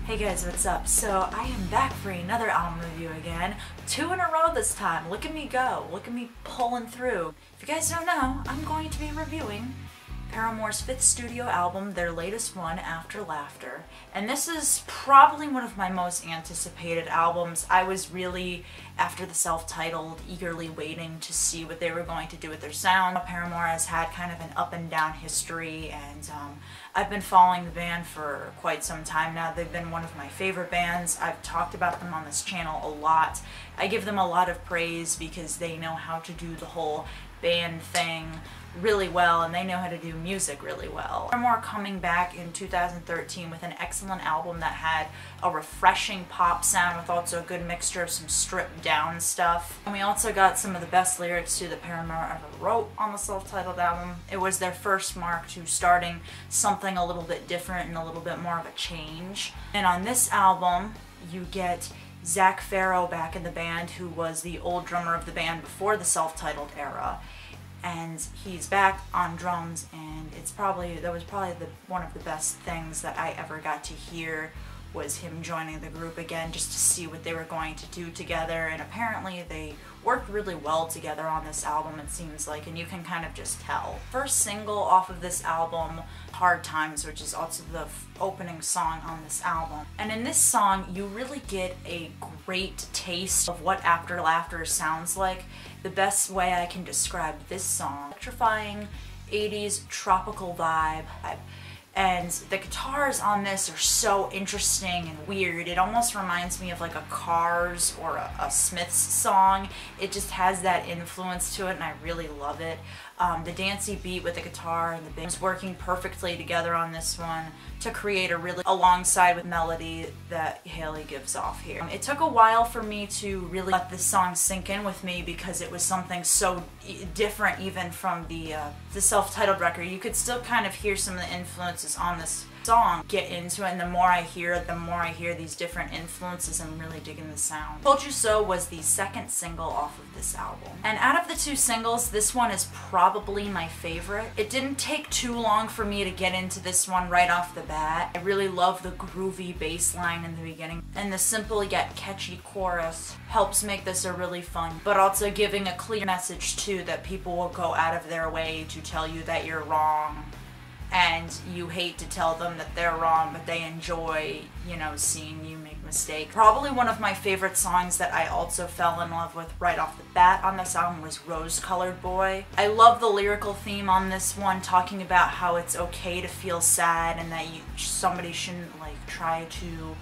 Hey guys, what's up? So I am back for another album review again. 2 in a row this time. Look at me go. Look at me pulling through. If you guys don't know, I'm going to be reviewing Paramore's 5th studio album, their latest one, After Laughter. And this is probably one of my most anticipated albums. I was really, after the self-titled, eagerly waiting to see what they were going to do with their sound. Paramore has had kind of an up and down history, and I've been following the band for quite some time now. They've been one of my favorite bands. I've talked about them on this channel a lot. I give them a lot of praise because they know how to do the whole band thing really well, and they know how to do music really well. Paramore coming back in 2013 with an excellent album that had a refreshing pop sound with also a good mixture of some stripped down stuff. And we also got some of the best lyrics too that Paramore ever wrote on the self-titled album. It was their first mark to starting something a little bit different and a little bit more of a change. And on this album, you get Zach Farrow back in the band, who was the old drummer of the band before the self-titled era. And he's back on drums, and that was probably one of the best things that I ever got to hear, was him joining the group again, just to see what they were going to do together. And apparently they worked really well together on this album, it seems like, and you can kind of just tell. First single off of this album, Hard Times, which is also the opening song on this album. And in this song, you really get a great taste of what After Laughter sounds like. The best way I can describe this song: electrifying 80s tropical vibe. And the guitars on this are so interesting and weird. It almost reminds me of like a Cars or a Smiths song. It just has that influence to it, and I really love it. The dancey beat with the guitar and the bass working perfectly together on this one to create a really alongside with melody that Haley gives off here. It took a while for me to really let this song sink in with me because it was something so different even from the self-titled record. You could still kind of hear some of the influences on this song get into it, and the more I hear it, the more I hear these different influences and really digging the sound. Told You So was the second single off of this album. And out of the 2 singles, this one is probably my favorite. It didn't take too long for me to get into this one right off the bat. I really love the groovy bass line in the beginning, and the simple yet catchy chorus helps make this a really fun, but also giving a clear message too, that people will go out of their way to tell you that you're wrong, and you hate to tell them that they're wrong, but they enjoy, you know, seeing you make mistakes. Probably one of my favorite songs that I also fell in love with right off the bat on this album was Rose Colored Boy. I love the lyrical theme on this one, talking about how it's okay to feel sad and that somebody shouldn't like try to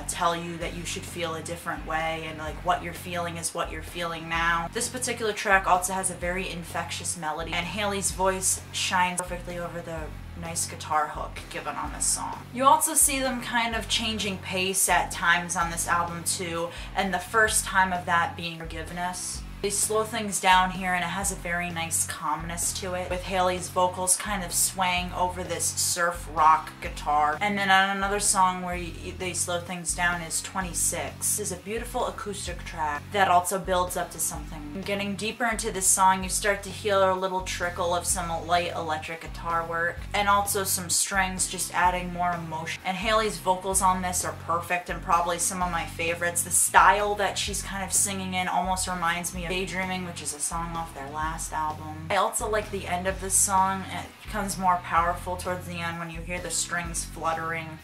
tell you that you should feel a different way, and like what you're feeling is what you're feeling now. This particular track also has a very infectious melody, and Haley's voice shines perfectly over the nice guitar hook given on this song. You also see them kind of changing pace at times on this album too, and the first time of that being Forgiveness. They slow things down here, and it has a very nice calmness to it, with Haley's vocals kind of swaying over this surf rock guitar. And then on another song where they slow things down is 26. This is a beautiful acoustic track that also builds up to something. Getting deeper into this song, you start to hear a little trickle of some light electric guitar work, and also some strings just adding more emotion. And Haley's vocals on this are perfect and probably some of my favorites. The style that she's kind of singing in almost reminds me of Daydreaming, which is a song off their last album. I also like the end of this song. It becomes more powerful towards the end when you hear the strings fluttering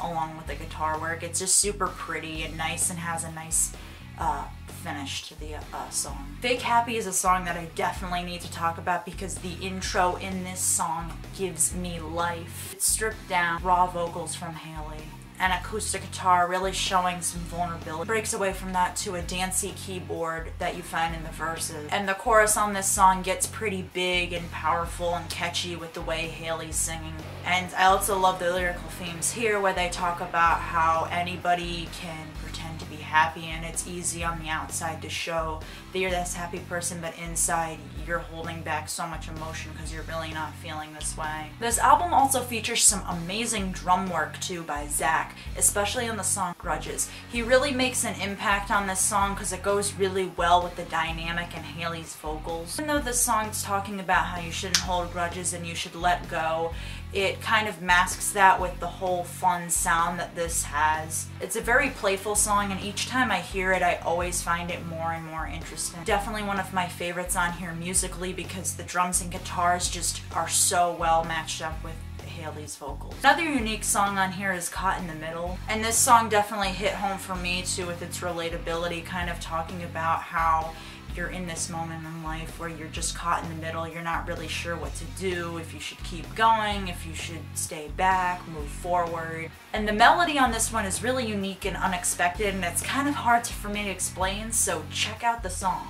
along with the guitar work. It's just super pretty and nice, and has a nice finish to the song. Fake Happy is a song that I definitely need to talk about because the intro in this song gives me life. It's stripped down, raw vocals from Haley, an acoustic guitar really showing some vulnerability. Breaks away from that to a dancey keyboard that you find in the verses. And the chorus on this song gets pretty big and powerful and catchy with the way Haley's singing. And I also love the lyrical themes here, where they talk about how anybody can pretend to be happy, and it's easy on the outside to show that you're this happy person, but inside you're holding back so much emotion because you're really not feeling this way. This album also features some amazing drum work too by Zach, especially on the song Grudges. He really makes an impact on this song because it goes really well with the dynamic and Haley's vocals. Even though this song's talking about how you shouldn't hold grudges and you should let go, it kind of masks that with the whole fun sound that this has. It's a very playful song, and each time I hear it, I always find it more and more interesting. Definitely one of my favorites on here musically because the drums and guitars just are so well matched up with Hayley's vocals. Another unique song on here is Caught in the Middle, and this song definitely hit home for me too with its relatability, kind of talking about how you're in this moment in life where you're just caught in the middle. You're not really sure what to do, if you should keep going, if you should stay back, move forward. And the melody on this one is really unique and unexpected, and it's kind of hard for me to explain, so check out the song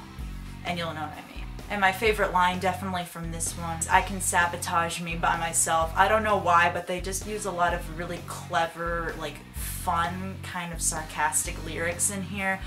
and you'll know what I mean. And my favorite line definitely from this one is, "I can sabotage me by myself." I don't know why, but they just use a lot of really clever, like fun, kind of sarcastic lyrics in here,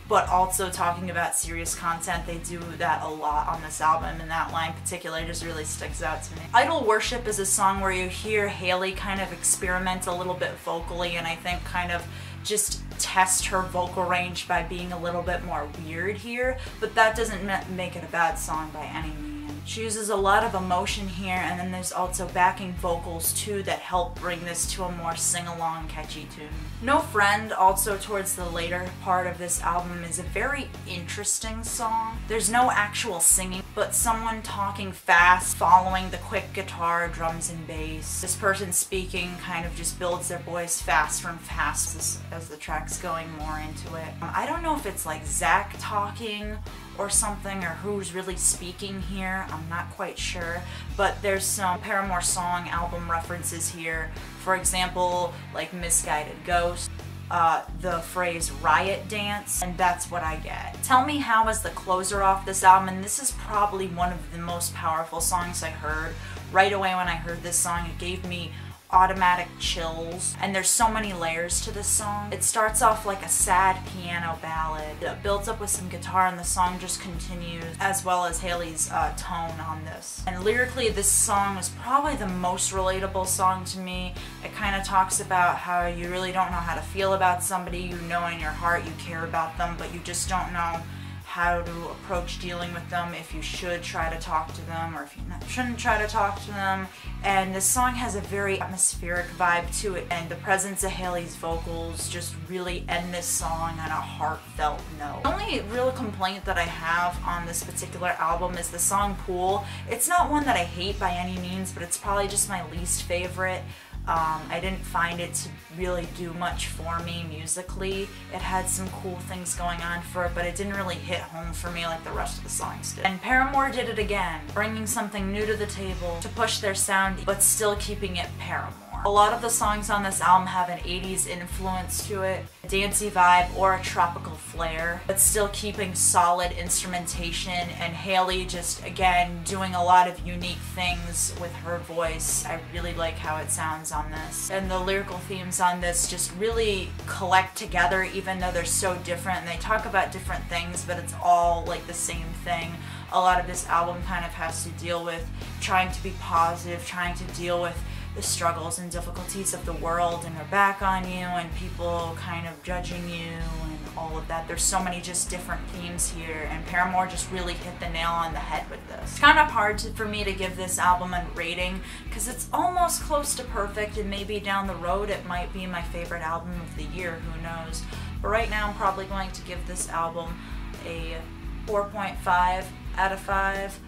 but also talking about serious content. They do that a lot on this album, and that line in particular just really sticks out to me. Idol Worship is a song where you hear Hayley kind of experiment a little bit vocally, and I think kind of just test her vocal range by being a little bit more weird here, but that doesn't make it a bad song by any means. She uses a lot of emotion here, and then there's also backing vocals too that help bring this to a more sing-along catchy tune. No Friend, also towards the later part of this album, is a very interesting song. There's no actual singing, but someone talking fast, following the quick guitar, drums, and bass. This person speaking kind of just builds their voice faster and faster as the track's going more into it. I don't know if it's like Zach talking or something, or who's really speaking here. I'm not quite sure, but there's some Paramore song album references here. For example, like Misguided Ghost, the phrase riot dance, and that's what I get. Tell Me How is the closer off this album, and this is probably one of the most powerful songs I heard. Right away when I heard this song, it gave me automatic chills, and there's so many layers to this song. It starts off like a sad piano ballad, it builds up with some guitar, and the song just continues, as well as Hayley's tone on this. And lyrically, this song is probably the most relatable song to me. It kind of talks about how you really don't know how to feel about somebody. You know in your heart you care about them, but you just don't know how to approach dealing with them, if you should try to talk to them or if you shouldn't try to talk to them. And this song has a very atmospheric vibe to it, and the presence of Hayley's vocals just really end this song on a heartfelt note. The only real complaint that I have on this particular album is the song Pool. It's not one that I hate by any means, but it's probably just my least favorite. I didn't find it to really do much for me musically. It had some cool things going on for it, but it didn't really hit home for me like the rest of the songs did. And Paramore did it again, bringing something new to the table to push their sound, but still keeping it Paramore. A lot of the songs on this album have an 80s influence to it, a dancey vibe or a tropical flair, but still keeping solid instrumentation, and Hayley just, again, doing a lot of unique things with her voice. I really like how it sounds on this. And the lyrical themes on this just really collect together, even though they're so different, and they talk about different things, but it's all like the same thing. A lot of this album kind of has to deal with trying to be positive, trying to deal with the struggles and difficulties of the world, and they're back on you, and people kind of judging you, and all of that. There's so many just different themes here, and Paramore just really hit the nail on the head with this. It's kind of hard for me to give this album a rating, because it's almost close to perfect, and maybe down the road it might be my favorite album of the year, who knows. But right now I'm probably going to give this album a 4.5 out of 5.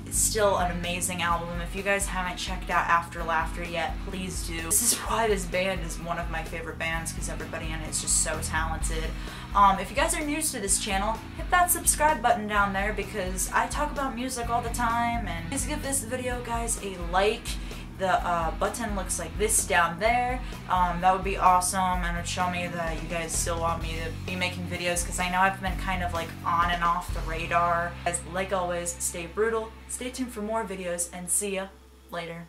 It's still an amazing album. If you guys haven't checked out After Laughter yet, please do. This is why this band is one of my favorite bands, because everybody in it is just so talented. If you guys are new to this channel, hit that subscribe button down there, because I talk about music all the time. And please give this video, guys, a like. The button looks like this down there. That would be awesome, and it would show me that you guys still want me to be making videos, because I know I've been kind of like on and off the radar. As like always, stay brutal, stay tuned for more videos, and see ya later.